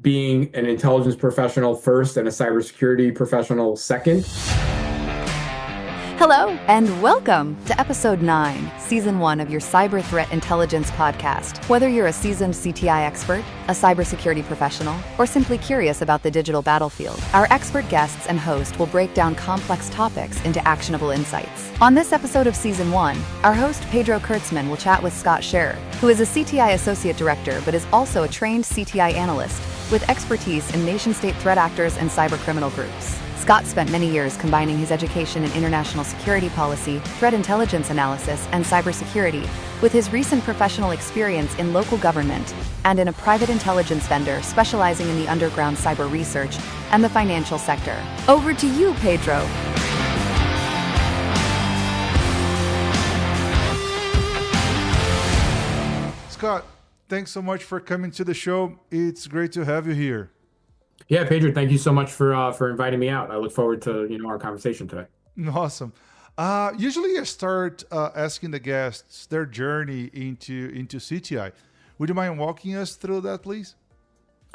being an intelligence professional first and a cybersecurity professional second. Hello, and welcome to Episode 9, Season 1 of your Cyber Threat Intelligence podcast. Whether you're a seasoned CTI expert, a cybersecurity professional, or simply curious about the digital battlefield, our expert guests and host will break down complex topics into actionable insights. On this episode of Season 1, our host Pedro Kertzman will chat with Scher, who is a CTI Associate Director but is also a trained CTI analyst with expertise in nation-state threat actors and cybercriminal groups. Scott spent many years combining his education in international security policy, threat intelligence analysis, and cybersecurity with his recent professional experience in local government and in a private intelligence vendor specializing in the underground cyber research and the financial sector. Over to you, Pedro. Scott, thanks so much for coming to the show. It's great to have you here. Yeah, Pedro, thank you so much for inviting me out. I look forward to our conversation today. Awesome. Usually I start asking the guests their journey into CTI. Would you mind walking us through that, please?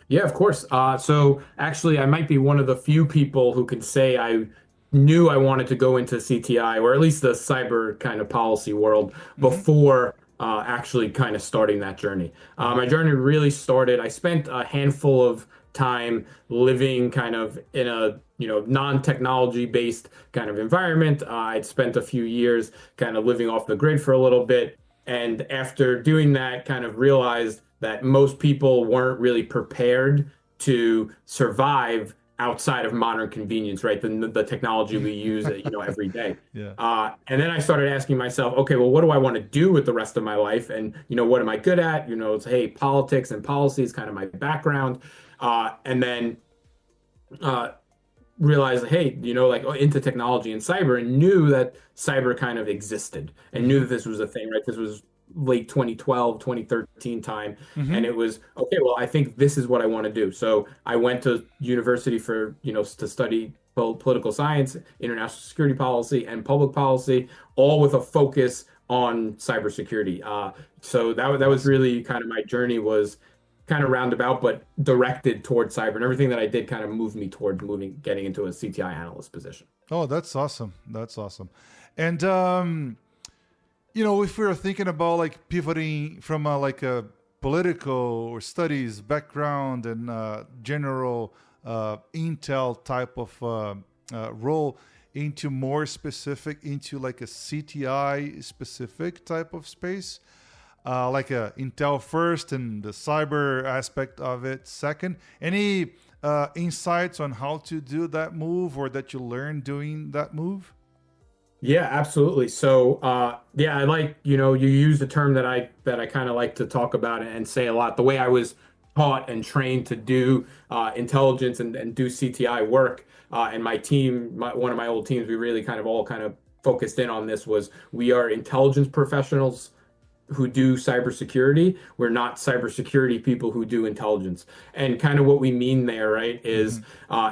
Yeah, of course. So actually, I might be one of the few people who can say I knew I wanted to go into CTI, or at least the cyber kind of policy world, before actually kind of starting that journey. My journey really started, I spent a handful of time living kind of in a non-technology based kind of environment. I'd spent a few years kind of living off the grid for a little bit, and after doing that kind of realized that most people weren't really prepared to survive outside of modern convenience, right? The technology we use every day. Yeah. And then I started asking myself, okay, well, what do I want to do with the rest of my life? And what am I good at? It's, hey, politics and policy is kind of my background. And then realized, hey, into technology and cyber, and knew that cyber kind of existed and knew that this was a thing, right? This was late 2012, 2013 time. And it was, okay, well, I think this is what I want to do. So I went to university for, to study political science, international security policy, and public policy, all with a focus on cybersecurity. So that was really kind of my journey, was kind of roundabout, but directed towards cyber, and everything that I did kind of moved me towards getting into a CTI analyst position. Oh, that's awesome. That's awesome. And, if we were thinking about like pivoting from a political or studies background and general intel type of role into more specific, into like a CTI specific type of space, like a Intel first and the cyber aspect of it second. Any insights on how to do that move, or that you learned doing that move? Yeah, absolutely. So, I like, you use the term that I kind of like to talk about and say a lot. The way I was taught and trained to do intelligence and do CTI work, and my team, one of my old teams, we really kind of focused in on this, was we are intelligence professionals who do cybersecurity. We're not cybersecurity people who do intelligence. And kind of what we mean there, right, is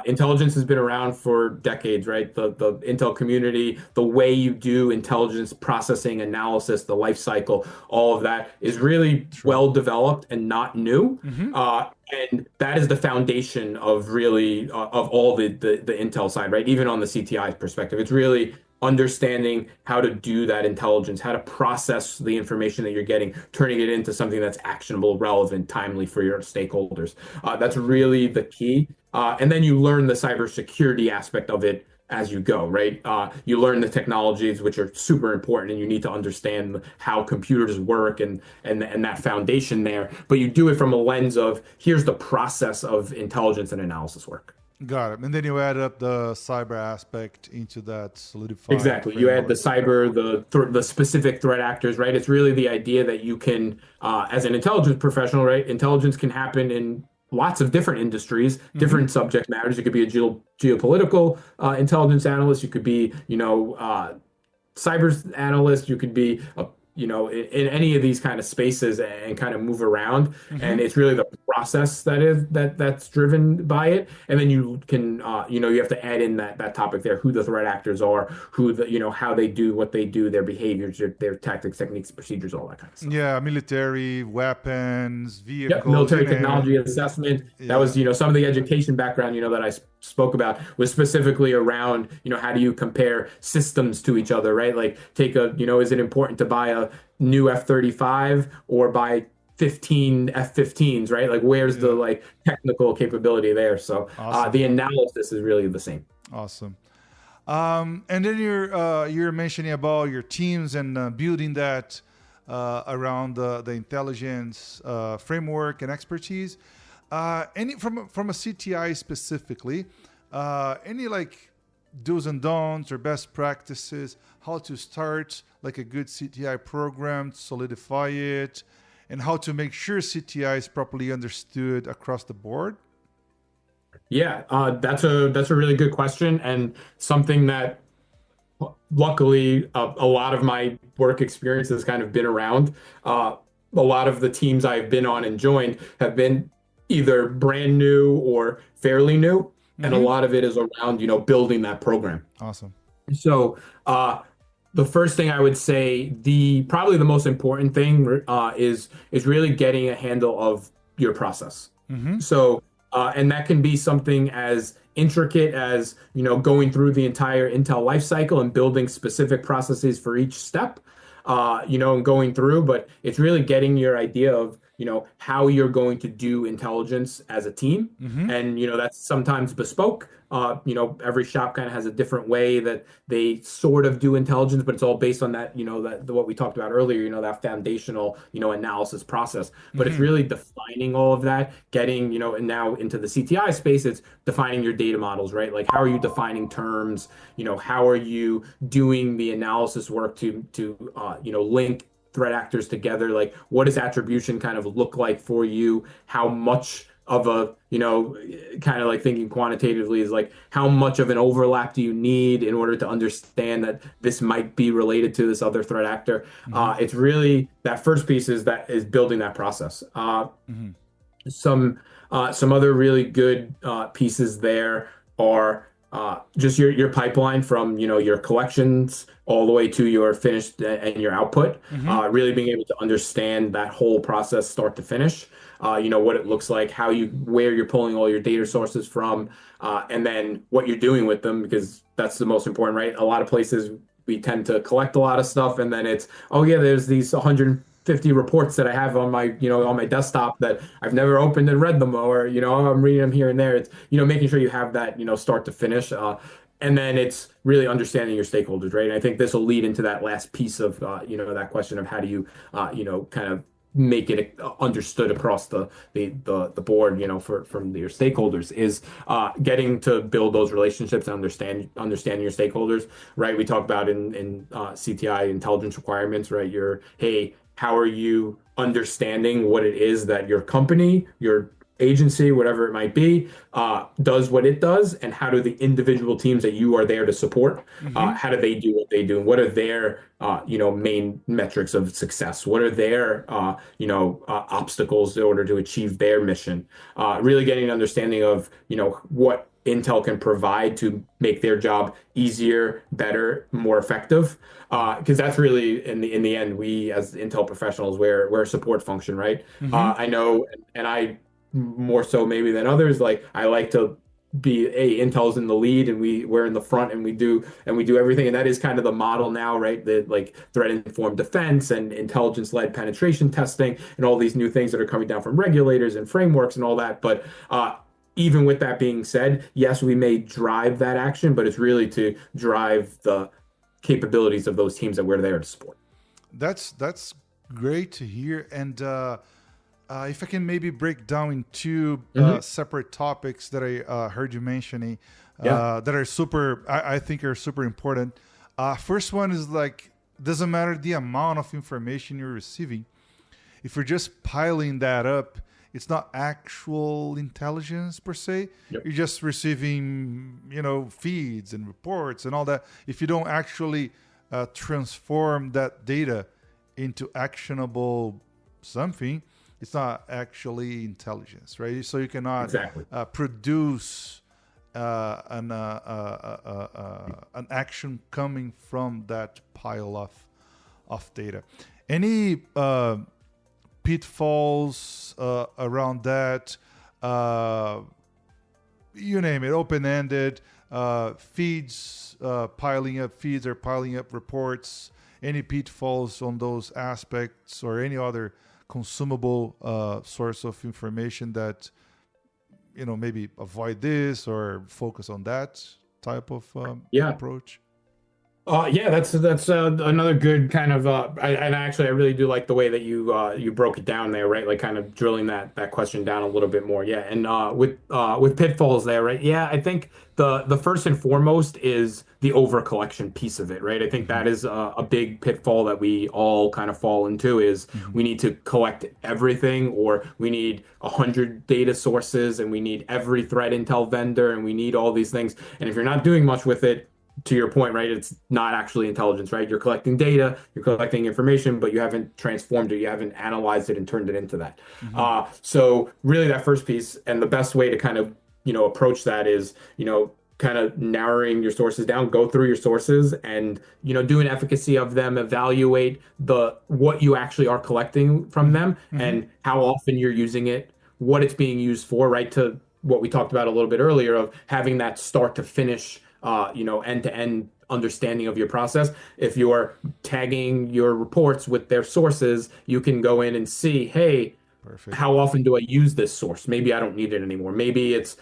intelligence has been around for decades, right? The Intel community, the way you do intelligence processing, analysis, the life cycle, all of that is really well developed and not new. And that is the foundation of really of all the Intel side, right? Even on the CTI perspective, it's really understanding how to do that intelligence, how to process the information that you're getting, turning it into something that's actionable, relevant, timely for your stakeholders. That's really the key. And then you learn the cybersecurity aspect of it as you go, right? You learn the technologies, which are super important, and you need to understand how computers work and that foundation there. But you do it from a lens of, here's the process of intelligence and analysis work. Got it. And then you add up the cyber aspect into that solidified Exactly. framework. You add the cyber, the specific threat actors, right? It's really the idea that you can, as an intelligence professional, right? Intelligence can happen in lots of different industries, different subject matters. You could be a geopolitical intelligence analyst. You could be, cyber analyst. You could be a in any of these kind of spaces and kind of move around. Mm-hmm. And it's really the process that's driven by it. And then you can, you have to add in that topic there, who the threat actors are, how they do what they do, their behaviors, their tactics, techniques, procedures, all that kind of stuff. Yeah, military, weapons, Yep, vehicles, you military name it. technology assessment. That Yeah. was, some of the education background, that I spoke about was specifically around, how do you compare systems to each other, right? Like take is it important to buy a new F-35 or buy 15 F-15s, right? Like where's the Yeah. like technical capability there? So Awesome. the analysis is really the same. Awesome. And then you're mentioning about your teams and building that around the intelligence framework and expertise. Any from a CTI specifically, any like do's and don'ts or best practices, how to start like a good CTI program, solidify it, and how to make sure CTI is properly understood across the board? Yeah, that's a really good question and something that luckily a lot of my work experience has kind of been around. A lot of the teams I've been on and joined have been either brand new or fairly new, and a Mm-hmm. lot of it is around, building that program. Awesome. So, the first thing I would say, the probably the most important thing is really getting a handle of your process. Mm-hmm. So, and that can be something as intricate as, going through the entire Intel lifecycle and building specific processes for each step, and going through, but it's really getting your idea of, how you're going to do intelligence as a team. Mm-hmm. And, that's sometimes bespoke. Every shop kind of has a different way that they sort of do intelligence, but it's all based on that, what we talked about earlier, that foundational, analysis process. But it's Mm-hmm. really defining all of that, getting, and now into the CTI space, it's defining your data models, right? Like how are you defining terms? How are you doing the analysis work to link threat actors together? Like what does attribution kind of look like for you? How much of a, kind of like thinking quantitatively is like how much of an overlap do you need in order to understand that this might be related to this other threat actor? Mm-hmm. It's really that first piece is building that process. Mm-hmm. Some other really good pieces there are just your pipeline from your collections all the way to your finished and your output. Mm-hmm. Really being able to understand that whole process start to finish. What it looks like, where you're pulling all your data sources from, and then what you're doing with them, because that's the most important, right? A lot of places we tend to collect a lot of stuff, and then it's, oh yeah, there's these 150 reports that I have on my desktop that I've never opened and read them, or I'm reading them here and there. It's making sure you have that start to finish. And then it's really understanding your stakeholders, right? And I think this will lead into that last piece of that question of how do you kind of make it understood across the board, from your stakeholders, is getting to build those relationships and understanding your stakeholders, right? We talk about in CTI intelligence requirements, right? Hey, how are you understanding what it is that your company, your agency, whatever it might be, does what it does, and how do the individual teams that you are there to support, Mm-hmm. how do they do what they do, and what are their main metrics of success, what are their obstacles in order to achieve their mission, really getting an understanding of what Intel can provide to make their job easier, better, more effective. Because that's really in the end, we as Intel professionals, we're a support function, right? Mm-hmm. I know, and I more so maybe than others, like I like to be Intel's in the lead and we're in the front and we do everything, and that is kind of the model now, right? The like threat informed defense and intelligence led penetration testing and all these new things that are coming down from regulators and frameworks and all that. But even with that being said, yes, we may drive that action, but it's really to drive the capabilities of those teams that we're there to support. That's great to hear. And if I can maybe break down into Mhm. separate topics that I heard you mentioning, Yeah. that are I think are super important. First one is like, doesn't matter the amount of information you're receiving. If you're just piling that up, it's not actual intelligence per se. Yep. You're just receiving, feeds and reports and all that. If you don't actually transform that data into actionable something, it's not actually intelligence, right? So you cannot Exactly. produce an action coming from that pile of data. Any pitfalls around that? You name it, open-ended, feeds piling up feeds or piling up reports. Any pitfalls on those aspects, or any other consumable source of information that maybe avoid this or focus on that type of Yeah. approach? Yeah, that's another good kind of and actually I really do like the way that you broke it down there, right? Like kind of drilling that question down a little bit more. Yeah, and with pitfalls there, right? Yeah, I think the first and foremost is the overcollection piece of it, right? I think Mm-hmm. that is a big pitfall that we all kind of fall into is Mm-hmm. we need to collect everything, or we need 100 data sources, and we need every threat intel vendor, and we need all these things. And if you're not doing much with it, to your point, right? It's not actually intelligence, right? You're collecting data, you're collecting information, but you haven't transformed it, you haven't analyzed it and turned it into that. Mm-hmm. So really that first piece, and the best way to kind of, approach that is, kind of narrowing your sources down, go through your sources and, do an efficacy of them, evaluate what you actually are collecting from them Mm-hmm. and how often you're using it, what it's being used for, right? To what we talked about a little bit earlier of having that start to finish end-to-end understanding of your process. If you're tagging your reports with their sources, you can go in and see, hey, Perfect. how often do I use this source? Maybe I don't need it anymore. Maybe it's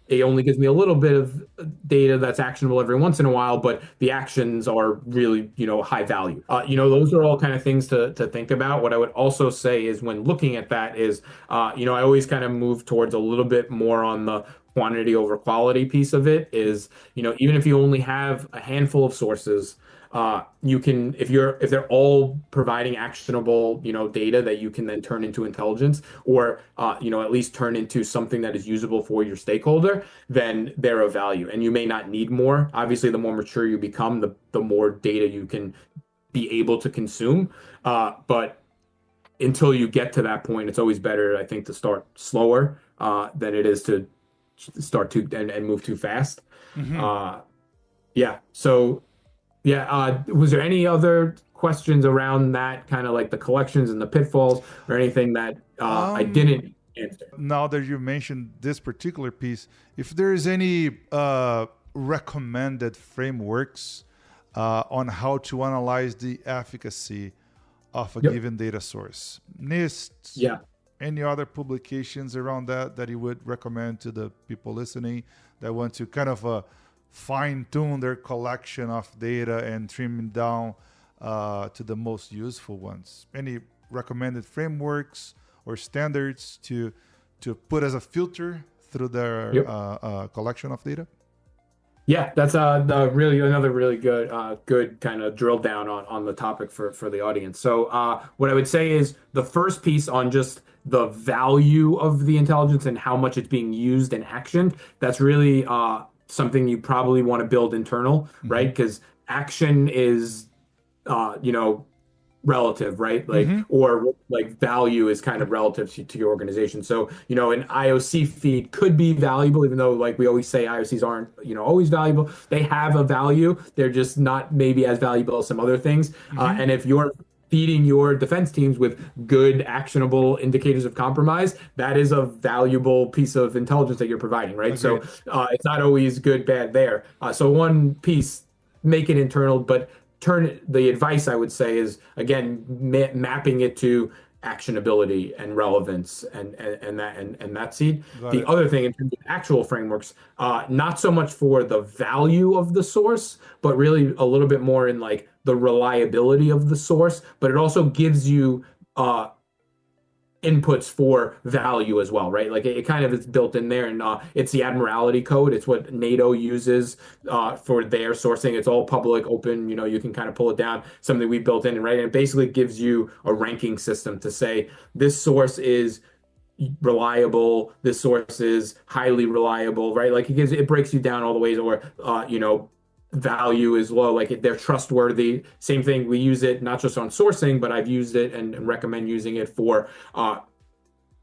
it only gives me a little bit of data that's actionable every once in a while, but the actions are really, high value. Those are all kind of things to think about. What I would also say is when looking at that is, I always kind of move towards a little bit more on the quantity over quality piece of it is, even if you only have a handful of sources, you can if they're all providing actionable data that you can then turn into intelligence or at least turn into something that is usable for your stakeholder, then they're of value, and you may not need more. Obviously the more mature you become, the more data you can be able to consume, but until you get to that point, it's always better, I think, to start slower than it is to start too and move too fast. Mm-hmm. uh yeah, so yeah. Was there any other questions around that, kind of like the collections and the pitfalls, or anything that I Um, didn't answer? Now that you mentioned this particular piece, if there is any recommended frameworks on how to analyze the efficacy of a Yep. given data source, NIST, Yeah. any other publications around that you would recommend to the people listening that want to kind of fine tune their collection of data and trim it down to the most useful ones? Any recommended frameworks or standards to put as a filter through their Yep. collection of data? Yeah, that's really another really good kind of drill down on the topic for the audience. So what I would say is the first piece on just the value of the intelligence and how much it's being used in action. That's really something you probably want to build internal, Mm-hmm. right? Because action is relative, right? Like, Mm-hmm. or like value is kind of relative to your organization. So, an IOC feed could be valuable, even though like we always say IOCs aren't, always valuable. They have a value. They're just not maybe as valuable as some other things. Mm-hmm. And if you're feeding your defense teams with good actionable indicators of compromise, that is a valuable piece of intelligence that you're providing, right? So Agreed. it's not always good, bad there. So one piece, make it internal, but turn the advice I would say is again mapping it to actionability and relevance and that seed. Got The it. other thing in terms of actual frameworks, not so much for the value of the source, but really a little bit more in like the reliability of the source. But it also gives you inputs for value as well, right? Like it kind of is built in there, and it's the Admiralty Code. It's what NATO uses for their sourcing. It's all public, open. You can kind of pull it down. Something we built in, right? And it basically gives you a ranking system to say this source is reliable, this source is highly reliable, right? Like it breaks you down all the ways, or value is low, like they're trustworthy. Same thing, we use it not just on sourcing, but I've used it and recommend using it for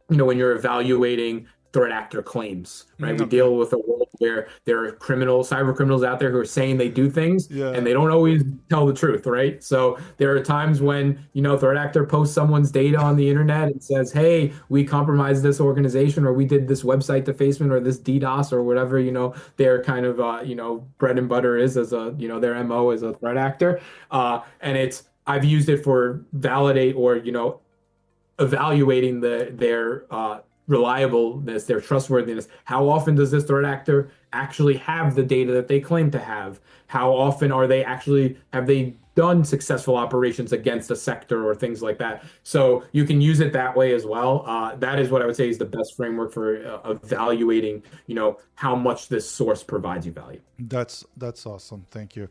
when you're evaluating threat actor claims, right? We Okay. deal with a world where there are cyber criminals out there who are saying they do things and Yeah. they don't always tell the truth, right? So there are times when, threat actor posts someone's data on the internet and says, hey, we compromised this organization or we did this website defacement or this DDoS or whatever, their kind of, bread and butter is as a, their MO as a threat actor. I've used it for validate or, evaluating their reliableness, their trustworthiness. How often does this threat actor actually have the data that they claim to have? How often have they done successful operations against a sector or things like that? So you can use it that way as well. That is what I would say is the best framework for evaluating, how much this source provides you value. That's awesome. Thank you.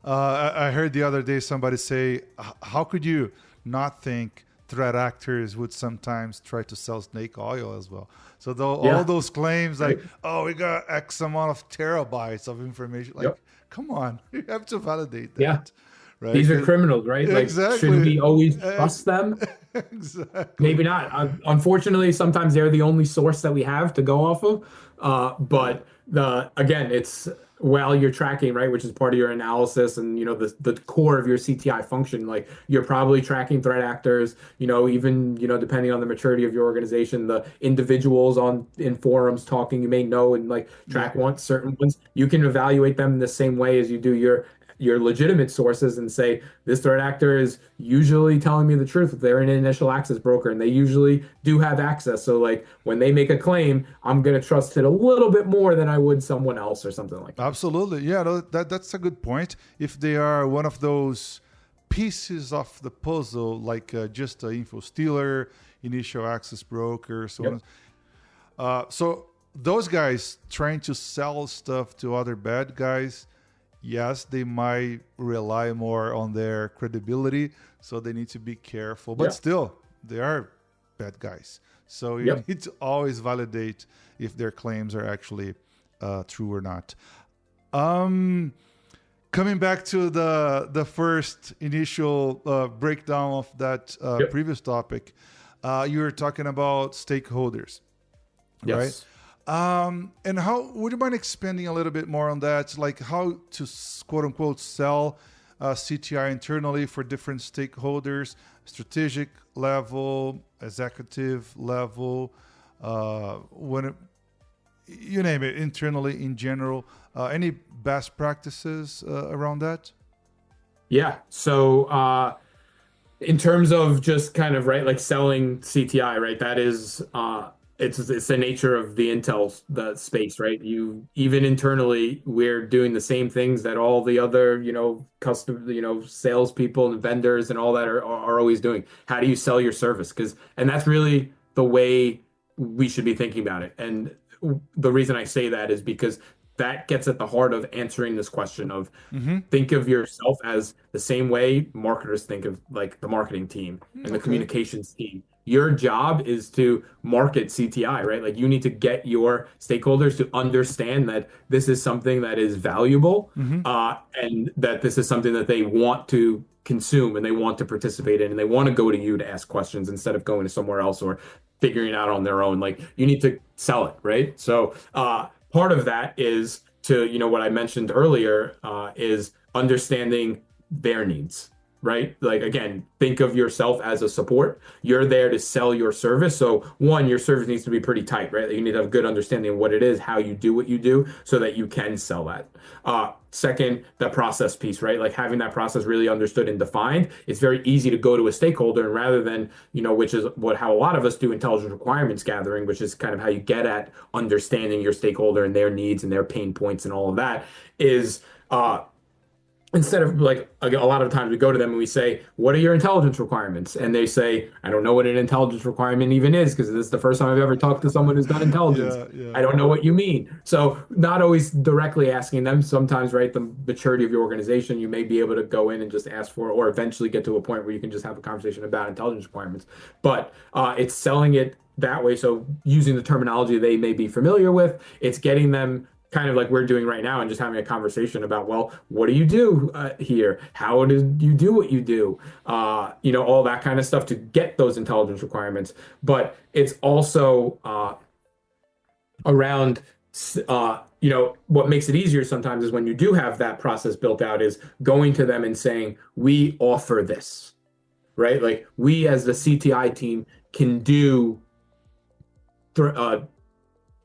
I heard the other day somebody say, how could you not think threat actors would sometimes try to sell snake oil as well? So all Yeah. those claims like, Right. oh, we got X amount of terabytes of information. Like, Yep. come on, you have to validate Yeah. that, right? These are criminals, right? Like, should Exactly. we always Uh, trust them? exactly. Maybe not. Unfortunately, sometimes they're the only source that we have to go off of. Yeah. But again, it's while you're tracking, right, which is part of your analysis and the core of your CTI function. Like you're probably tracking threat actors. Even depending on the maturity of your organization, the individuals on in forums talking, you may know and like Yeah. track certain ones. You can evaluate them in the same way as you do your legitimate sources and say this threat actor is usually telling me the truth. They're an initial access broker and they usually do have access. So like when they make a claim, I'm going to trust it a little bit more than I would someone else or something like that. Absolutely. Yeah, no, that's a good point. If they are one of those pieces of the puzzle, like just an info stealer, initial access broker, so Yep. on. So those guys trying to sell stuff to other bad guys, yes, they might rely more on their credibility, so they need to be careful. But Yeah. still, they are bad guys. So you Yep. need to always validate if their claims are actually true or not. Um, Coming back to the first initial breakdown of that Yep. previous topic, you were talking about stakeholders, right? Yes. And how would you mind expanding a little bit more on that? Like how to quote unquote sell CTI internally for different stakeholders, strategic level, executive level, when it, you name it, internally in general. Any best practices around that? Yeah. So in terms of just kind of right, like selling CTI, right? That is it's the nature of the space, right? You even internally, we're doing the same things that all the other, custom, salespeople and vendors and all that are always doing. How do you sell your service? And that's really the way we should be thinking about it. And the reason I say that is because that gets at the heart of answering this question of Mm-hmm. think of yourself as the same way marketers think of like the marketing team and the Okay. communications team. Your job is to market CTI, right? Like you need to get your stakeholders to understand that this is something that is valuable, Mm-hmm. and that this is something that they want to consume and they want to participate in and they want to go to you to ask questions instead of going to somewhere else or figuring it out on their own. Like you need to sell it, right? So part of that is to, what I mentioned earlier, is understanding their needs, right? Like again, think of yourself as a support. You're there to sell your service. So one, your service needs to be pretty tight, right? You need to have a good understanding of what it is, how you do what you do, so that you can sell that. Second, the process piece, right? Like having that process really understood and defined. It's very easy to go to a stakeholder and rather than, which is how a lot of us do intelligence requirements gathering, which is kind of how you get at understanding your stakeholder and their needs and their pain points and all of that is instead of like a lot of times we go to them and we say, what are your intelligence requirements? And they say, I don't know what an intelligence requirement even is because this is the first time I've ever talked to someone who's done intelligence. Yeah, yeah. I don't know what you mean. So not always directly asking them. Sometimes, right, the maturity of your organization, you may be able to go in and just ask for, or eventually get to a point where you can just have a conversation about intelligence requirements. But it's selling it that way. So using the terminology they may be familiar with, it's getting them kind of like we're doing right now and just having a conversation about, well, what do you do here? How did you do what you do? All that kind of stuff to get those intelligence requirements. But it's also around, what makes it easier sometimes is when you do have that process built out is going to them and saying, we offer this, right? Like we as the CTI team can do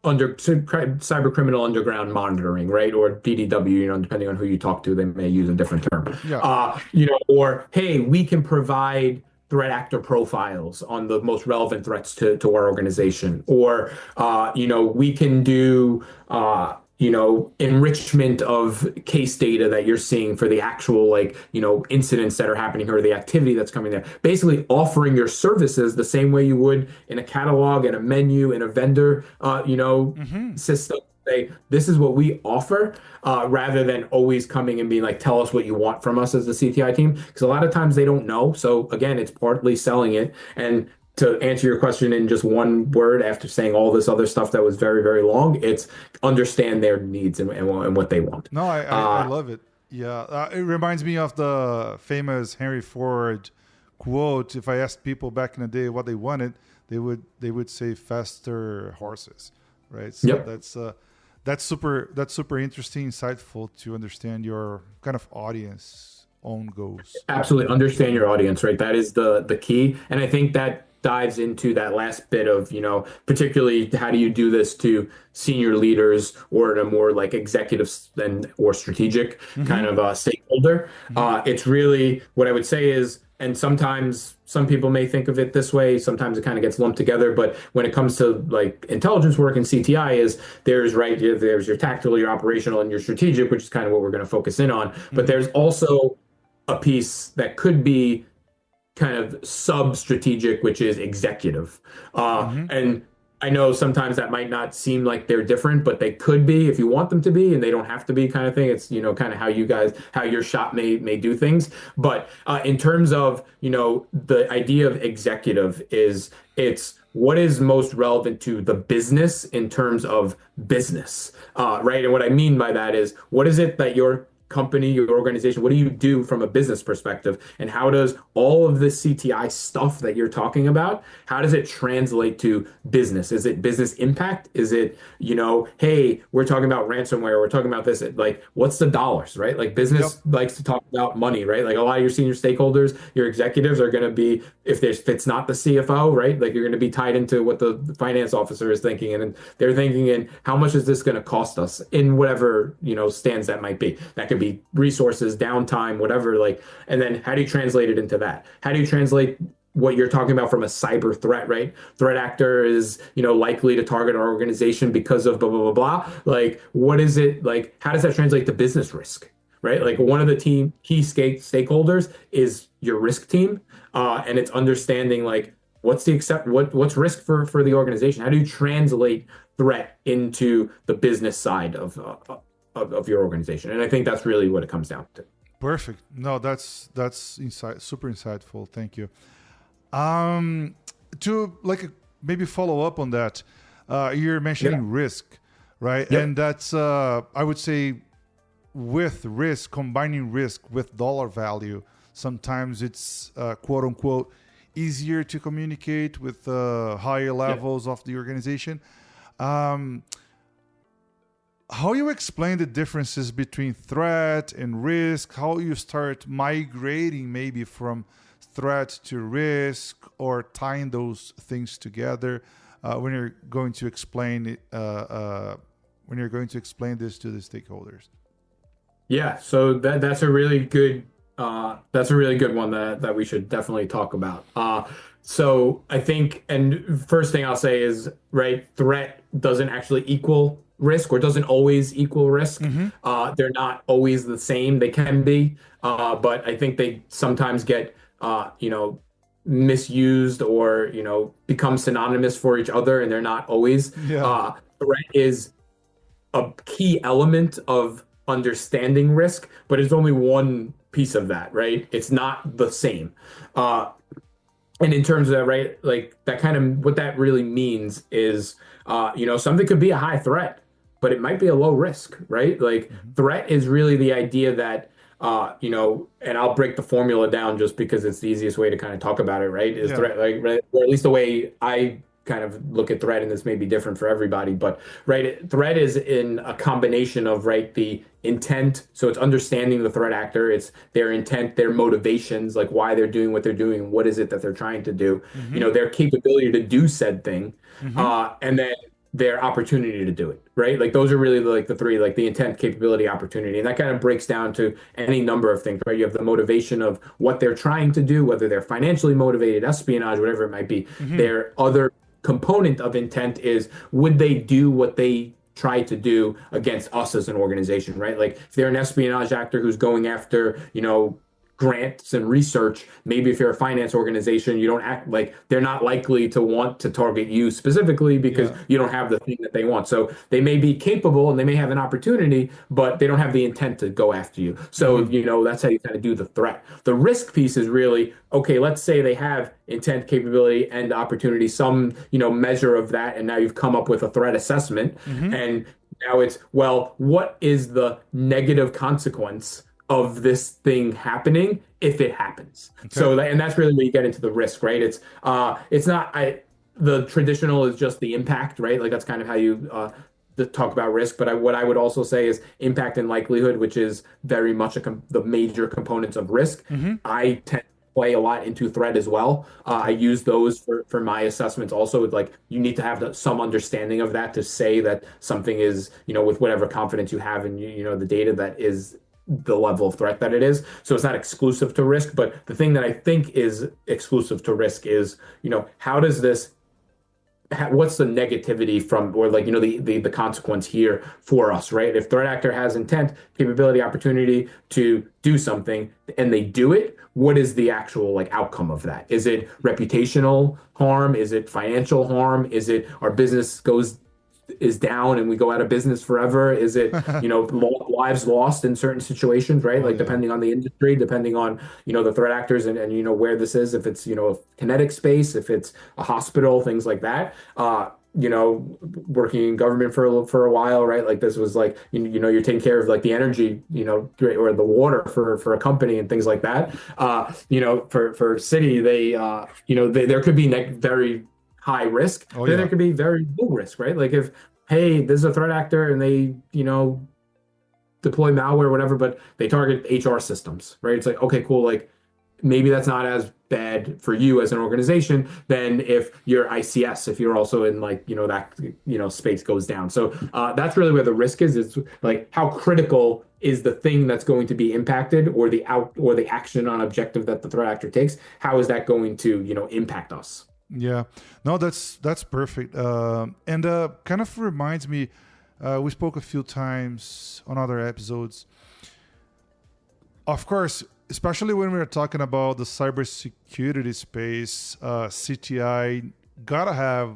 under cyber criminal underground monitoring, right? Or BDW, depending on who you talk to, they may use a different term. Yeah. Or hey, we can provide threat actor profiles on the most relevant threats to our organization. Or, we can do, enrichment of case data that you're seeing for the actual, incidents that are happening or the activity that's coming there. Basically offering your services the same way you would in a catalog and a menu and a vendor, system. Say, this is what we offer, rather than always coming and being like, tell us what you want from us as the CTI team. Because a lot of times they don't know. So again, it's partly selling it. And to answer your question in just one word, after saying all this other stuff that was very, very long, it's understand their needs and what they want. No, I love it. Yeah. It reminds me of the famous Henry Ford quote. If I asked people back in the day what they wanted, they would say faster horses, right? So Yep. that's super interesting, insightful to understand your kind of audience own goals. Absolutely understand your audience, right? That is the key. And I think that dives into that last bit of, particularly how do you do this to senior leaders or in a more like executive or strategic kind of stakeholder. It's really what I would say is, and sometimes some people may think of it this way, sometimes it kind of gets lumped together, but when it comes to like intelligence work and CTI is there's your tactical, your operational, and your strategic, which is kind of what we're going to focus in on. But there's also a piece that could be kind of sub-strategic, which is executive. And I know sometimes that might not seem like they're different, but they could be if you want them to be, and they don't have to be kind of thing. It's, kind of how your shop may do things. But in terms of, the idea of executive it's what is most relevant to the business in terms of business, right? And what I mean by that is what is it that your company, your organization, what do you do from a business perspective? And how does all of this CTI stuff that you're talking about, how does it translate to business? Is it business impact? Is it, hey, we're talking about ransomware, we're talking about this, like, what's the dollars, right? Like business likes to talk about money, right? Like a lot of your senior stakeholders, your executives are going to be, if it's not the CFO, right? Like you're going to be tied into what the finance officer is thinking. And they're thinking in how much is this going to cost us in whatever, stands that might be. That could be resources, downtime, whatever, and then how do you translate it into that? How do you translate what you're talking about from a cyber threat, right? Threat actor is, likely to target our organization because of blah, blah, blah, blah. Like, what is it, like, how does that translate to business risk, right? Like one of the key stakeholders is your risk team. And it's understanding like, what's what's risk for the organization? How do you translate threat into the business side of your organization? And I think that's really what it comes down to. Perfect. No, that's super insightful. Thank you. To maybe follow up on that, you're mentioning risk, right? Yep. And that's I would say with risk, combining risk with dollar value, sometimes it's quote unquote easier to communicate with higher levels of the organization. How you explain the differences between threat and risk, how you start migrating maybe from threat to risk or tying those things together when you're going to explain it, when you're going to explain this to the stakeholders. Yeah, so that's a really good one that we should definitely talk about. So I think, and first thing I'll say is, right, threat doesn't actually equal risk or doesn't always equal risk. They're not always the same. They can be, but I think they sometimes get, misused or, become synonymous for each other, and they're not always. Threat is a key element of understanding risk, but it's only one piece of that, right? It's not the same. And in terms of that, right, like that kind of what that really means is, something could be a high threat, but it might be a low risk, right? Like threat is really the idea that and I'll break the formula down just because it's the easiest way to kind of talk about it, right? Is Yeah. threat like, right, or at least the way I kind of look at threat, and this may be different for everybody, but right, threat is in a combination of right the intent, so it's understanding the threat actor, it's their intent, their motivations, like why they're doing what they're doing, what is it that they're trying to do, Mm-hmm. their capability to do said thing, Mm-hmm. and then their opportunity to do it, right? Like those are really like the three, like the intent, capability, opportunity. And that kind of breaks down to any number of things, right? You have the motivation of what they're trying to do, whether they're financially motivated, espionage, whatever it might be. Mm-hmm. Their other component of intent is would they do what they try to do against us as an organization, right? Like if they're an espionage actor who's going after, grants and research, maybe if you're a finance organization, you don't act like they're not likely to want to target you specifically because Yeah. you don't have the thing that they want. So they may be capable and they may have an opportunity, but they don't have the intent to go after you. So, Mm-hmm. that's how you kind of do the threat. The risk piece is really, okay, let's say they have intent, capability, and opportunity, some, measure of that, and now you've come up with a threat assessment. Mm-hmm. And now it's, well, what is the negative consequence of this thing happening if it happens? Okay. So and that's really where you get into the risk, right? It's not the traditional is just the impact, right? Like that's kind of how you talk about risk. But what I would also say is impact and likelihood, which is very much the major components of risk. Mm-hmm. I tend to play a lot into threat as well. I Okay. use those for my assessments also. With like you need to have some understanding of that to say that something is, with whatever confidence you have in the data, that is the level of threat that it is. So it's not exclusive to risk, but the thing that I think is exclusive to risk is, how does this what's the negativity from, or like, the consequence here for us, right? If threat actor has intent, capability, opportunity to do something and they do it, what is the actual like outcome of that? Is it reputational harm? Is it financial harm? Is it our business is down and we go out of business forever? Is it, lives lost in certain situations, right? Oh Like yeah. depending on the industry, depending on, the threat actors and where this is, if it's, a kinetic space, if it's a hospital, things like that. Working in government for a while, right? Like this was like, you're taking care of like the energy, or the water for a company and things like that. For city, there could be very high risk, Oh then there yeah. could be very low risk, right? Like if, hey, this is a threat actor and they, deploy malware or whatever, but they target HR systems, right? It's like, okay, cool. Like maybe that's not as bad for you as an organization than if you're ICS, if you're also in like, that, space goes down. So that's really where the risk is. It's like how critical is the thing that's going to be impacted or the action on objective that the threat actor takes. How is that going to, impact us? Yeah, no, that's perfect. And kind of reminds me, we spoke a few times on other episodes. Of course, especially when we're talking about the cybersecurity space, CTI gotta have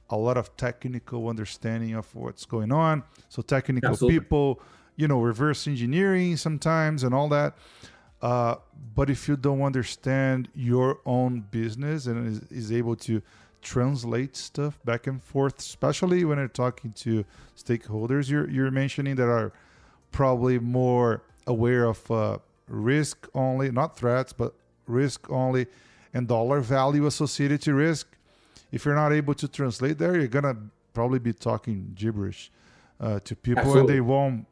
a lot of technical understanding of what's going on. So technical Absolutely. people, reverse engineering sometimes and all that. But if you don't understand your own business and is able to translate stuff back and forth, especially when you're talking to stakeholders you're mentioning that are probably more aware of risk only, not threats, but risk only, and dollar value associated to risk. If you're not able to translate there, you're gonna probably be talking gibberish to people, and Absolutely. they won't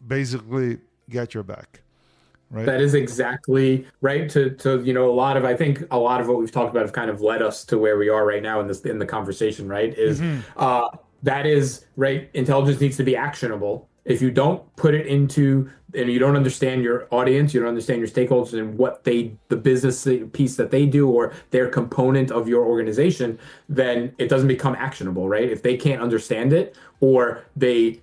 basically get your back, right? That is exactly right. I think a lot of what we've talked about have kind of led us to where we are right now in the conversation, right? Mm-hmm. That is right. Intelligence needs to be actionable. If you don't put it into, and you don't understand your audience, you don't understand your stakeholders and the business piece that they do or their component of your organization, then it doesn't become actionable, right? If they can't understand it or it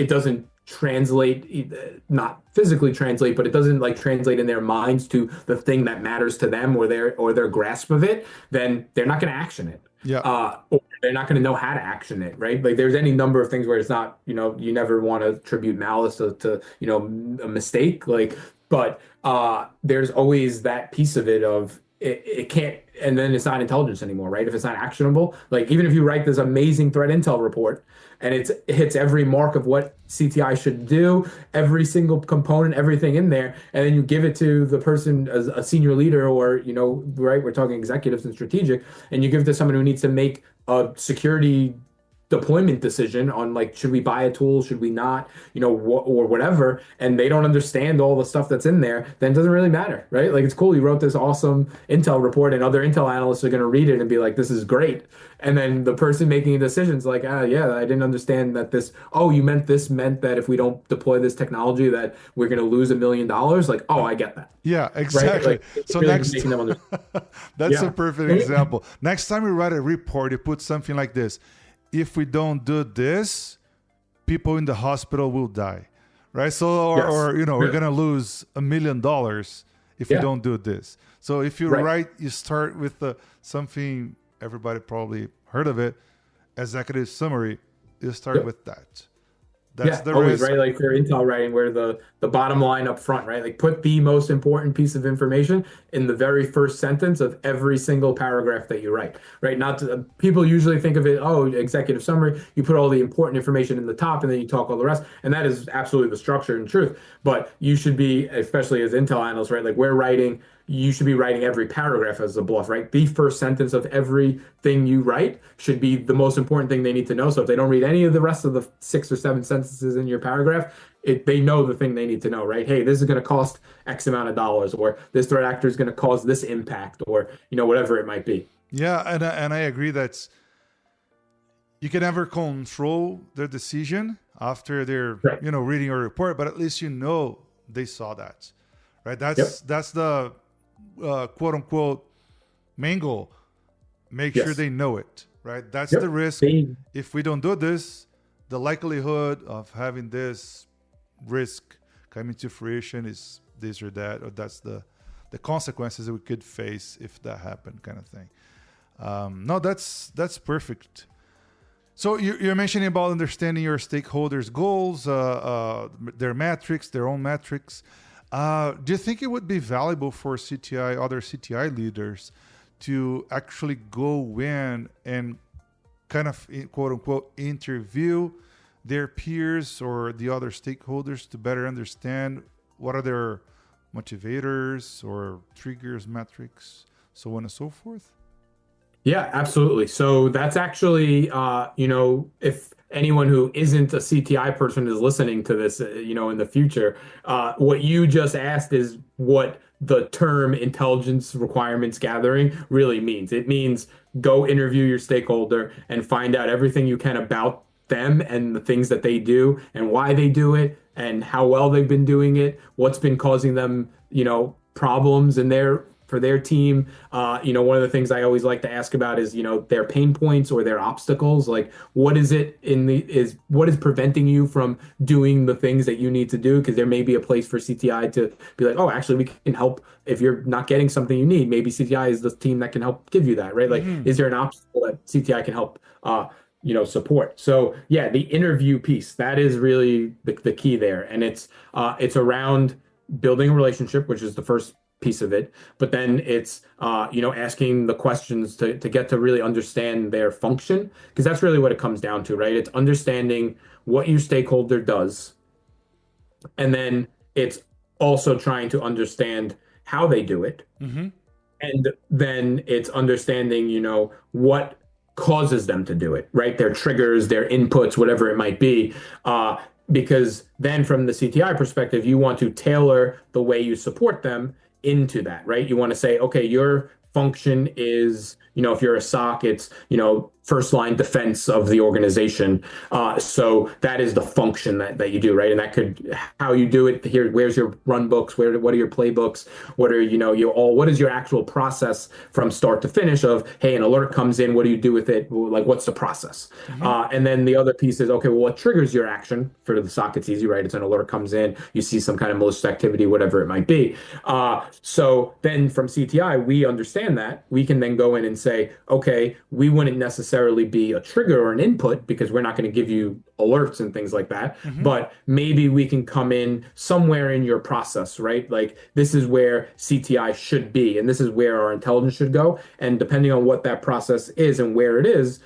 doesn't translate, not physically translate, but it doesn't like translate in their minds to the thing that matters to them or their grasp of it, then they're not going to action it. Yeah. Or they're not going to know how to action it, right? Like there's any number of things where it's not, you never want to attribute malice to a mistake, like, but there's always that piece of it of it can't, and then it's not intelligence anymore, right? If it's not actionable, like even if you write this amazing threat intel report and it hits every mark of what CTI should do, every single component, everything in there, and then you give it to the person as a senior leader or, right, we're talking executives and strategic, and you give it to someone who needs to make a security deployment decision on like should we buy a tool, should we not, or whatever, and they don't understand all the stuff that's in there, then it doesn't really matter, right? Like it's cool you wrote this awesome intel report and other intel analysts are going to read it and be like, this is great, and then the person making a decision is like, yeah, I didn't understand that this, oh, you meant this meant that if we don't deploy this technology that we're going to lose $1 million, like, oh, I get that. Yeah, Right? exactly. Like it's So really next, making them understand. that's a Yeah. perfect example. Next time you write a report, you put something like this: if we don't do this, people in the hospital will die, right? So, Yes. we're gonna lose $1 million if we Yeah. don't do this. So if you Right. write, you start with something everybody probably heard of it, executive summary. You start Yep. with that. That's Yeah, the always, risk. right? Like for Intel writing, where the bottom line up front, right? Like put the most important piece of information in the very first sentence of every single paragraph that you write, right? Not to, people usually think of it, oh, executive summary, you put all the important information in the top and then you talk all the rest. And that is absolutely the structure and truth. But you should be, especially as Intel analysts, right? Like we're writing, you should be writing every paragraph as a bluff, right? The first sentence of everything you write should be the most important thing they need to know. So if they don't read any of the rest of the 6 or 7 sentences in your paragraph, they know the thing they need to know, right? Hey, this is going to cost X amount of dollars, or this threat actor is going to cause this impact, or whatever it might be. Yeah, and I agree that you can never control their decision after they're Right. reading a report, but at least they saw that, right? Yep. That's the quote unquote main goal. Make sure Yes. they know it, right? That's Yep. the risk. They- If we don't do this, the likelihood of having this risk coming to fruition is this or that, or that's the consequences that we could face if that happened, kind of thing. No, that's perfect. So you're mentioning about understanding your stakeholders' goals, their metrics, their own metrics. Do you think it would be valuable for other CTI leaders to actually go in and kind of, quote unquote, interview their peers or the other stakeholders to better understand what are their motivators or triggers, metrics, so on and so forth? Yeah, absolutely. So that's actually, if anyone who isn't a CTI person is listening to this, in the future, what you just asked is what the term intelligence requirements gathering really means. It means go interview your stakeholder and find out everything you can about them and the things that they do and why they do it and how well they've been doing it, what's been causing them, problems in for their team. One of the things I always like to ask about is, their pain points or their obstacles. Like, what is it what is preventing you from doing the things that you need to do? Because there may be a place for CTI to be like, oh, actually, we can help if you're not getting something you need. Maybe CTI is the team that can help give you that, right? Like, is there an obstacle that CTI can help, support? So yeah, the interview piece, that is really the key there. And it's around building a relationship, which is the first piece of it, but then it's asking the questions to get to really understand their function, because that's really what it comes down to, right? It's understanding what your stakeholder does, and then it's also trying to understand how they do it, and then it's understanding what causes them to do it, right? Their triggers, their inputs, whatever it might be, because then from the CTI perspective, you want to tailor the way you support them into that, right? You want to say, okay, your function is, if you're a SOC, it's, first line defense of the organization. So that is the function that you do, right? And that could, how you do it here, where's your run books, what are your playbooks, what are, what is your actual process from start to finish of, hey, an alert comes in, what do you do with it? Like, what's the process? And then the other piece is, okay, well, what triggers your action? For the SOC, it's easy, right? It's an alert comes in, you see some kind of malicious activity, whatever it might be. So then from CTI, we understand that. We can then go in and say, okay, we wouldn't necessarily necessarily be a trigger or an input because we're not going to give you alerts and things like that. But maybe we can come in somewhere in your process, right? Like this is where CTI should be, and this is where our intelligence should go. And depending on what that process is and where it is,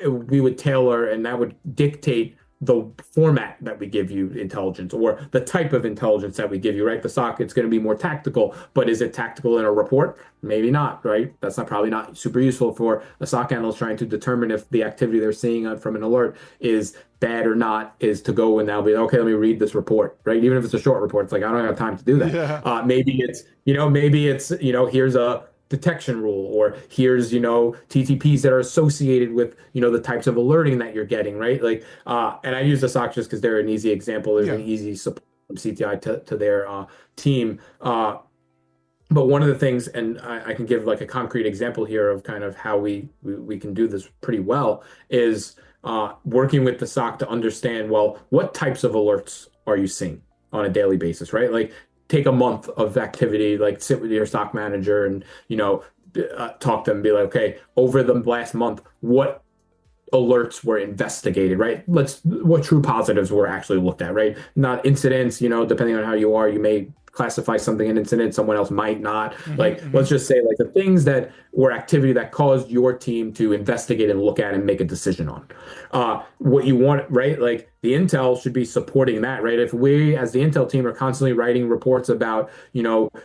we would tailor, and that would dictate the format that we give you intelligence or the type of intelligence that we give you, right? The SOC, it's going to be more tactical, but is it tactical in a report? Maybe not, right? That's not probably not super useful for a SOC analyst trying to determine if the activity they're seeing from an alert is bad or not, is to go and now be, okay, let me read this report, right? Even if it's a short report, it's like, I don't have time to do that. Yeah. Maybe it's, here's a detection rule, or here's TTPs that are associated with the types of alerting that you're getting, right? Like and I use the SOC just because they're an easy example. There's Yeah. an easy support from CTI to their team. But one of the things, and I can give like a concrete example here of kind of how we can do this pretty well, is working with the SOC to understand, well, what types of alerts are you seeing on a daily basis, right? Like take a month of activity, like sit with your stock manager and talk to them and be like, okay, over the last month, what alerts were investigated, right? What true positives were actually looked at, right? Not incidents, depending on how you are, you may classify something an incident, someone else might not. Let's just say like the things that were activity that caused your team to investigate and look at and make a decision on. What you want, right? Like the intel should be supporting that, right? If we as the intel team are constantly writing reports about,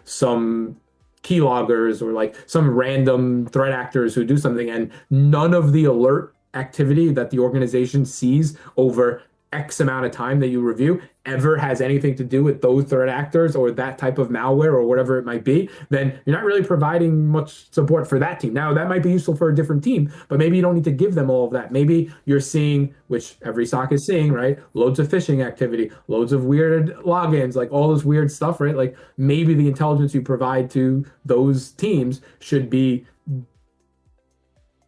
some keyloggers or like some random threat actors who do something, and none of the alert activity that the organization sees over X amount of time that you review ever has anything to do with those threat actors or that type of malware or whatever it might be, then you're not really providing much support for that team. Now, that might be useful for a different team, but maybe you don't need to give them all of that. Maybe you're seeing, which every SOC is seeing, right? Loads of phishing activity, loads of weird logins, like all this weird stuff, right? Like maybe the intelligence you provide to those teams should be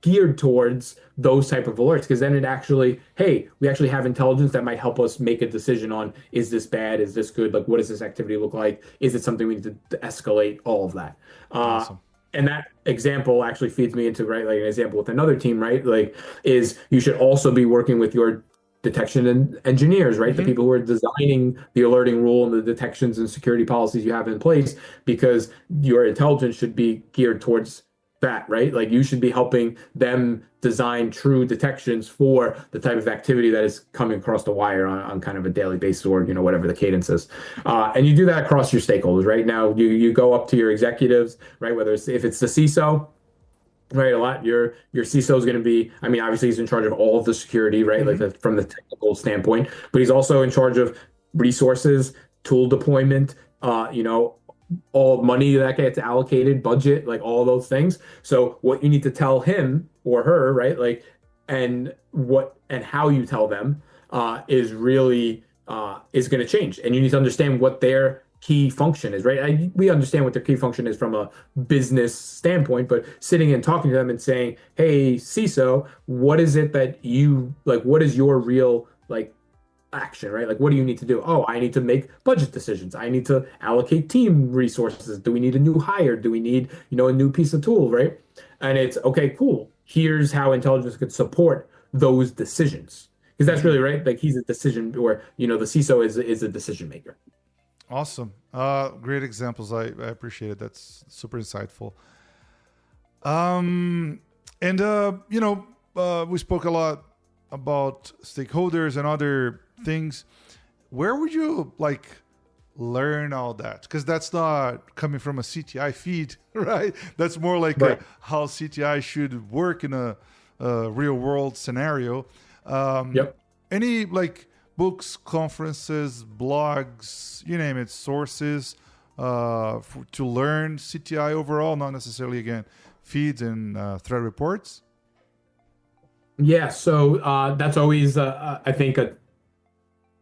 geared towards those type of alerts, because then it actually, hey, we actually have intelligence that might help us make a decision on, is this bad, is this good, like what does this activity look like, is it something we need to escalate, all of that. Awesome. And that example actually feeds me into, right, like an example with another team, right, like is you should also be working with your detection and engineers, right? The people who are designing the alerting rule and the detections and security policies you have in place, because your intelligence should be geared towards that, right? Like you should be helping them design true detections for the type of activity that is coming across the wire on kind of a daily basis, or whatever the cadence is. And you do that across your stakeholders, right? Now you go up to your executives, right? Whether if it's the CISO, right? A lot your CISO is going to be, I mean, obviously he's in charge of all of the security, right? Like from the technical standpoint, but he's also in charge of resources, tool deployment, all money that gets allocated, budget, like all those things. So what you need to tell him or her, right? Like, and how you tell them is really is going to change. And you need to understand what their key function is, right? We understand what their key function is from a business standpoint, but sitting and talking to them and saying, hey, CISO, what is it that you like? What is your real like action, right? Like, what do you need to do? Oh, I need to make budget decisions. I need to allocate team resources. Do we need a new hire? Do we need, a new piece of tool, right? And it's okay, cool. Here's how intelligence could support those decisions. Because that's really right. Like he's a decision, or, the CISO is a decision maker. Awesome. Great examples. I appreciate it. That's super insightful. We spoke a lot about stakeholders and other things. Where would you learn all that? Because that's not coming from a CTI feed, right? That's more like Right. how CTI should work in a real world scenario. Yep. Any books, conferences, blogs, you name it, sources to learn CTI overall, not necessarily, again, feeds and threat reports? Yeah, so that's always, I think, a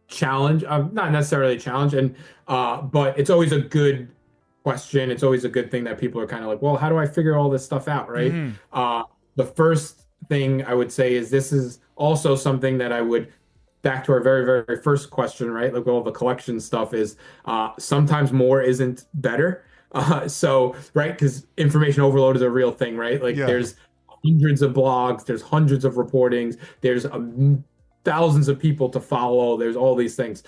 challenge. Not necessarily a challenge, and but it's always a good question. It's always a good thing that people are kind of like, well, how do I figure all this stuff out, right? The first thing I would say is this is also something that I would, back to our very, very first question, right? Like all the collection stuff is sometimes more isn't better. So, right, because information overload is a real thing, right? Like Yeah. there's hundreds of blogs, there's hundreds of reportings, there's thousands of people to follow, there's all these things.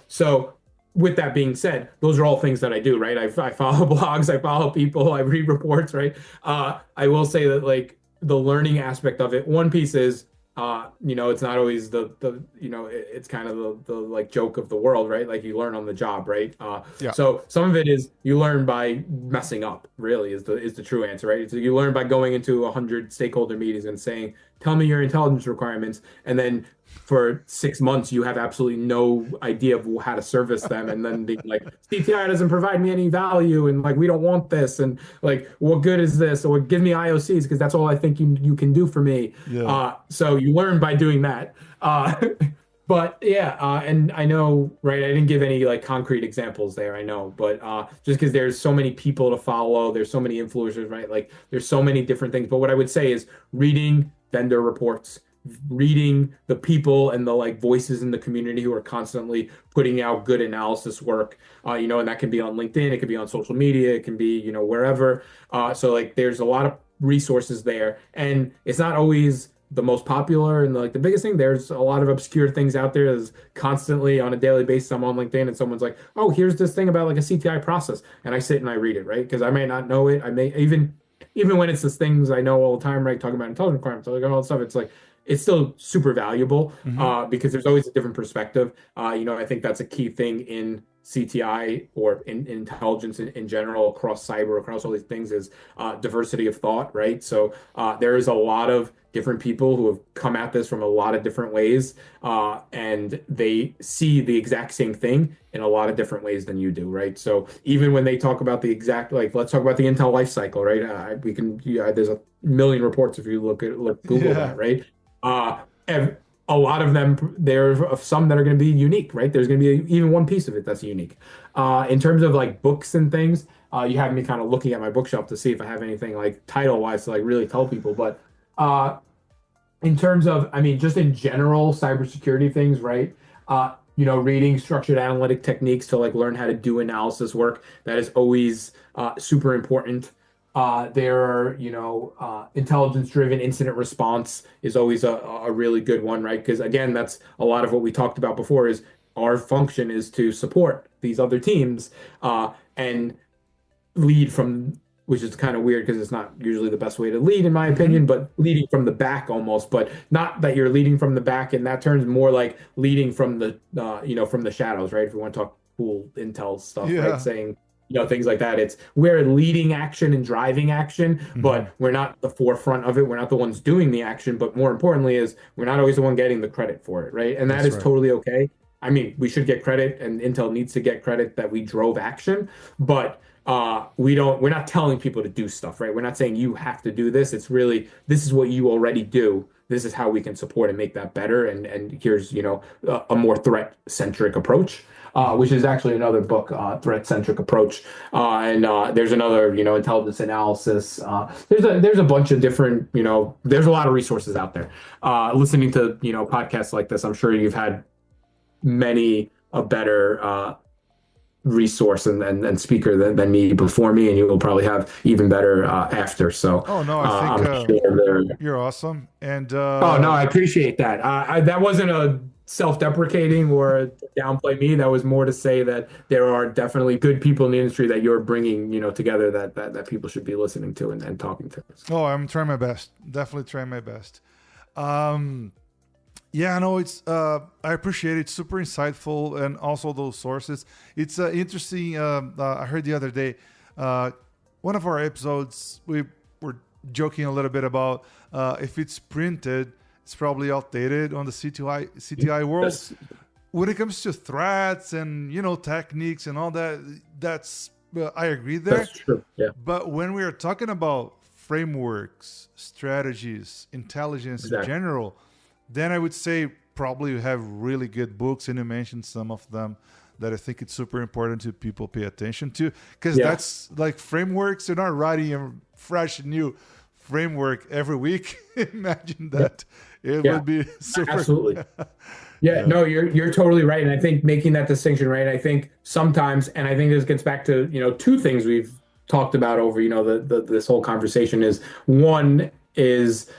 So with that being said, those are all things that I do, right? I follow blogs, I follow people, I read reports, right? I will say that like the learning aspect of it, one piece is it's not always it's kind of the like joke of the world, right? Like you learn on the job, right? Yeah. So some of it is you learn by messing up, really is the true answer, right? So you learn by going into 100 stakeholder meetings and saying, tell me your intelligence requirements, and then for 6 months you have absolutely no idea of how to service them, and then being like, CTI doesn't provide me any value, and like we don't want this, and like what good is this, or give me IOCs because that's all I think you can do for me. Yeah. So you learn by doing that. But yeah, and I know, right, I didn't give any like concrete examples there, I know, but just because there's so many people to follow, there's so many influencers, right? Like there's so many different things. But what I would say is reading vendor reports, reading the people and the like voices in the community who are constantly putting out good analysis work, and that can be on LinkedIn, it can be on social media, it can be, wherever. So like there's a lot of resources there, and it's not always the most popular and like the biggest thing. There's a lot of obscure things out there. There's constantly on a daily basis, I'm on LinkedIn and someone's like, oh, here's this thing about like a CTI process. And I sit and I read it, right? Because I may not know it. I may even when it's the things I know all the time, right? Talking about intelligence requirements, like all that stuff, it's like it's still super valuable because there's always a different perspective. I think that's a key thing in CTI or in intelligence in general, across cyber, across all these things, is diversity of thought, right? So there is a lot of different people who have come at this from a lot of different ways, and they see the exact same thing in a lot of different ways than you do, right? So even when they talk about the exact, like, let's talk about the Intel life cycle, right? There's a million reports if you Google that, right? A lot of them, there are some that are going to be unique, right? There's going to be even one piece of it that's unique. In terms of like books and things, you have me kind of looking at my bookshelf to see if I have anything like title wise to like really tell people. But in terms of, I mean, just in general, cybersecurity things, right? Reading structured analytic techniques to like learn how to do analysis work, that is always super important. There are, intelligence-driven incident response is always a really good one, right? Because again, that's a lot of what we talked about before is our function is to support these other teams and lead from, which is kind of weird because it's not usually the best way to lead, in my opinion, but leading from the back almost, but not that you're leading from the back in that terms, more like leading from the, from the shadows, right? If we want to talk cool intel stuff, right? Saying, things like that. It's we're leading action and driving action, but we're not the forefront of it. We're not the ones doing the action, but more importantly is we're not always the one getting the credit for it, right? And that is totally okay. I mean, we should get credit and Intel needs to get credit that we drove action, but we're not telling people to do stuff, right? We're not saying you have to do this. It's really, this is what you already do. This is how we can support and make that better. And here's, a more threat-centric approach. Which is actually another book, Threat-Centric Approach. And there's another, intelligence analysis. There's a bunch of different, there's a lot of resources out there. Listening to, podcasts like this, I'm sure you've had many a better resource and speaker than me before me, and you will probably have even better after. So, oh no, I think you're awesome. And oh no, I appreciate that. That wasn't a self-deprecating or downplay me. That was more to say that there are definitely good people in the industry that you're bringing, together that people should be listening to and talking to. Oh, I'm trying my best. Definitely trying my best. Yeah, no, it's I appreciate it. Super insightful, and also those sources. It's interesting. I heard the other day, one of our episodes, we were joking a little bit about if it's printed, it's probably outdated on the CTI world. When it comes to threats and techniques and all that, that's I agree there. That's true. Yeah. But when we are talking about frameworks, strategies, intelligence in general, then I would say probably you have really good books, and you mentioned some of them that I think it's super important to people pay attention to, because that's like frameworks. You're not writing a fresh new framework every week. Imagine that. It would be super. Absolutely. No, you're totally right. And I think making that distinction, right? I think sometimes, and I think this gets back to, two things we've talked about over, this whole conversation is one, is,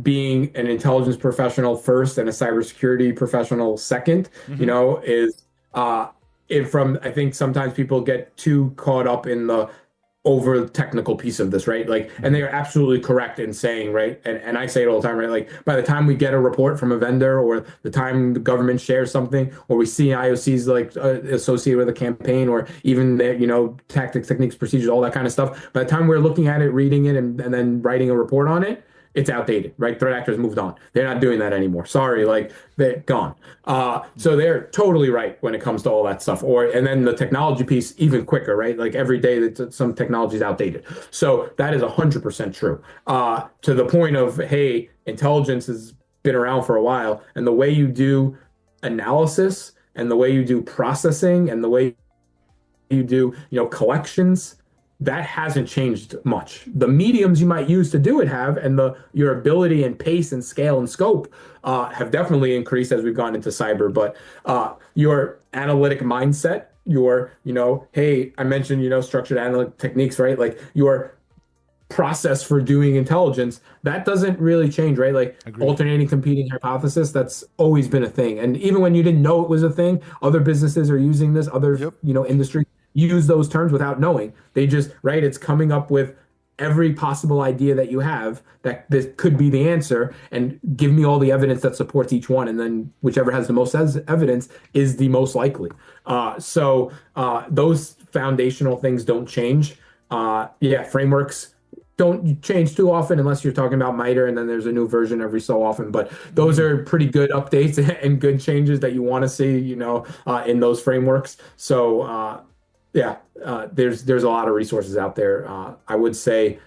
being an intelligence professional first and a cybersecurity professional second, is I think sometimes people get too caught up in the over technical piece of this, right? Like, and they are absolutely correct in saying, right? And I say it all the time, right? Like, by the time we get a report from a vendor, or the time the government shares something, or we see IOCs like associated with a campaign, or even their, tactics, techniques, procedures, all that kind of stuff. By the time we're looking at it, reading it, and then writing a report on it, it's outdated, right? Threat actors moved on. They're not doing that anymore. Sorry, like they're gone. So they're totally right when it comes to all that stuff. And then the technology piece, even quicker, right? Like every day that some technology is outdated. So that is 100% true. To the point of, hey, intelligence has been around for a while, and the way you do analysis, and the way you do processing, and the way you do, collections, that hasn't changed much. The mediums you might use to do it have, and your ability and pace and scale and scope have definitely increased as we've gone into cyber. But your analytic mindset, hey, I mentioned, structured analytic techniques, right? Like your process for doing intelligence, that doesn't really change, right? Like Agreed. Alternating competing hypothesis, that's always been a thing. And even when you didn't know it was a thing, other businesses are using this, other, industries use those terms without knowing. They just, right, it's coming up with every possible idea that you have that this could be the answer, and give me all the evidence that supports each one, and then whichever has the most evidence is the most likely. So those foundational things don't change. Frameworks don't change too often unless you're talking about MITRE, and then there's a new version every so often. But those are pretty good updates and good changes that you want to see, in those frameworks. So there's a lot of resources out there. I would say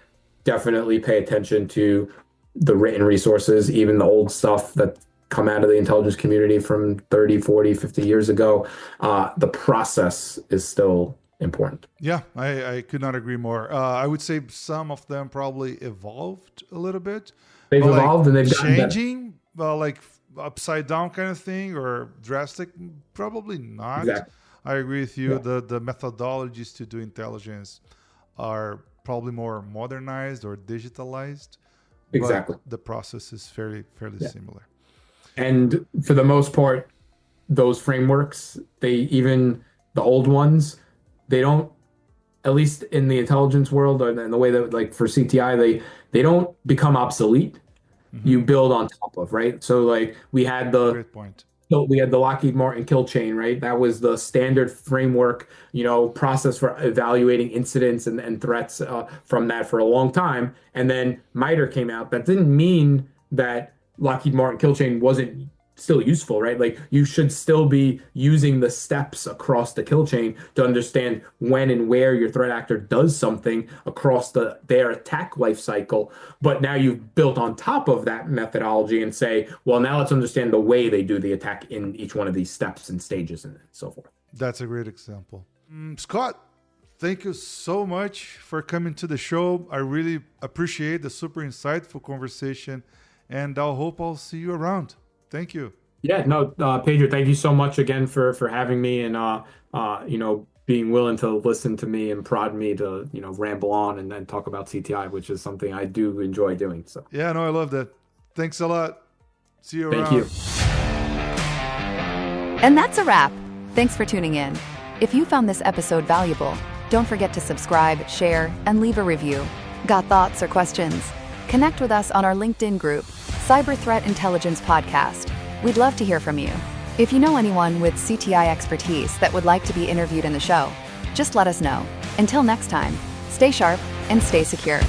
definitely pay attention to the written resources, even the old stuff that come out of the intelligence community from 30, 40, 50 years ago. The process is still important. Yeah, I could not agree more. I would say some of them probably evolved a little bit. They've evolved, and they've gotten changing, like upside down kind of thing, or drastic, probably not. Exactly. I agree with you. Yeah. The methodologies to do intelligence are probably more modernized or digitalized. Exactly. But the process is fairly similar. And for the most part, those frameworks, even the old ones, they don't, at least in the intelligence world, or in the way that, like for CTI, they don't become obsolete. Mm-hmm. You build on top of, right? So like we had Great point. So we had the Lockheed Martin kill chain, right? That was the standard framework, process for evaluating incidents and threats from that for a long time. And then MITRE came out. That didn't mean that Lockheed Martin kill chain wasn't still useful, right? Like you should still be using the steps across the kill chain to understand when and where your threat actor does something across their attack life cycle. But now you've built on top of that methodology and say, well, now let's understand the way they do the attack in each one of these steps and stages and so forth. That's a great example. Scott, thank you so much for coming to the show. I really appreciate the super insightful conversation, and I hope I'll see you around. Thank you. Yeah, no, Pedro, thank you so much again for having me, and being willing to listen to me and prod me to ramble on and then talk about CTI, which is something I do enjoy doing. So yeah, no, I love that. Thanks a lot. See you around. Thank you. And that's a wrap. Thanks for tuning in. If you found this episode valuable, don't forget to subscribe, share, and leave a review. Got thoughts or questions? Connect with us on our LinkedIn group, Cyber Threat Intelligence Podcast. We'd love to hear from you. If you know anyone with CTI expertise that would like to be interviewed in the show, just let us know. Until next time, stay sharp and stay secure.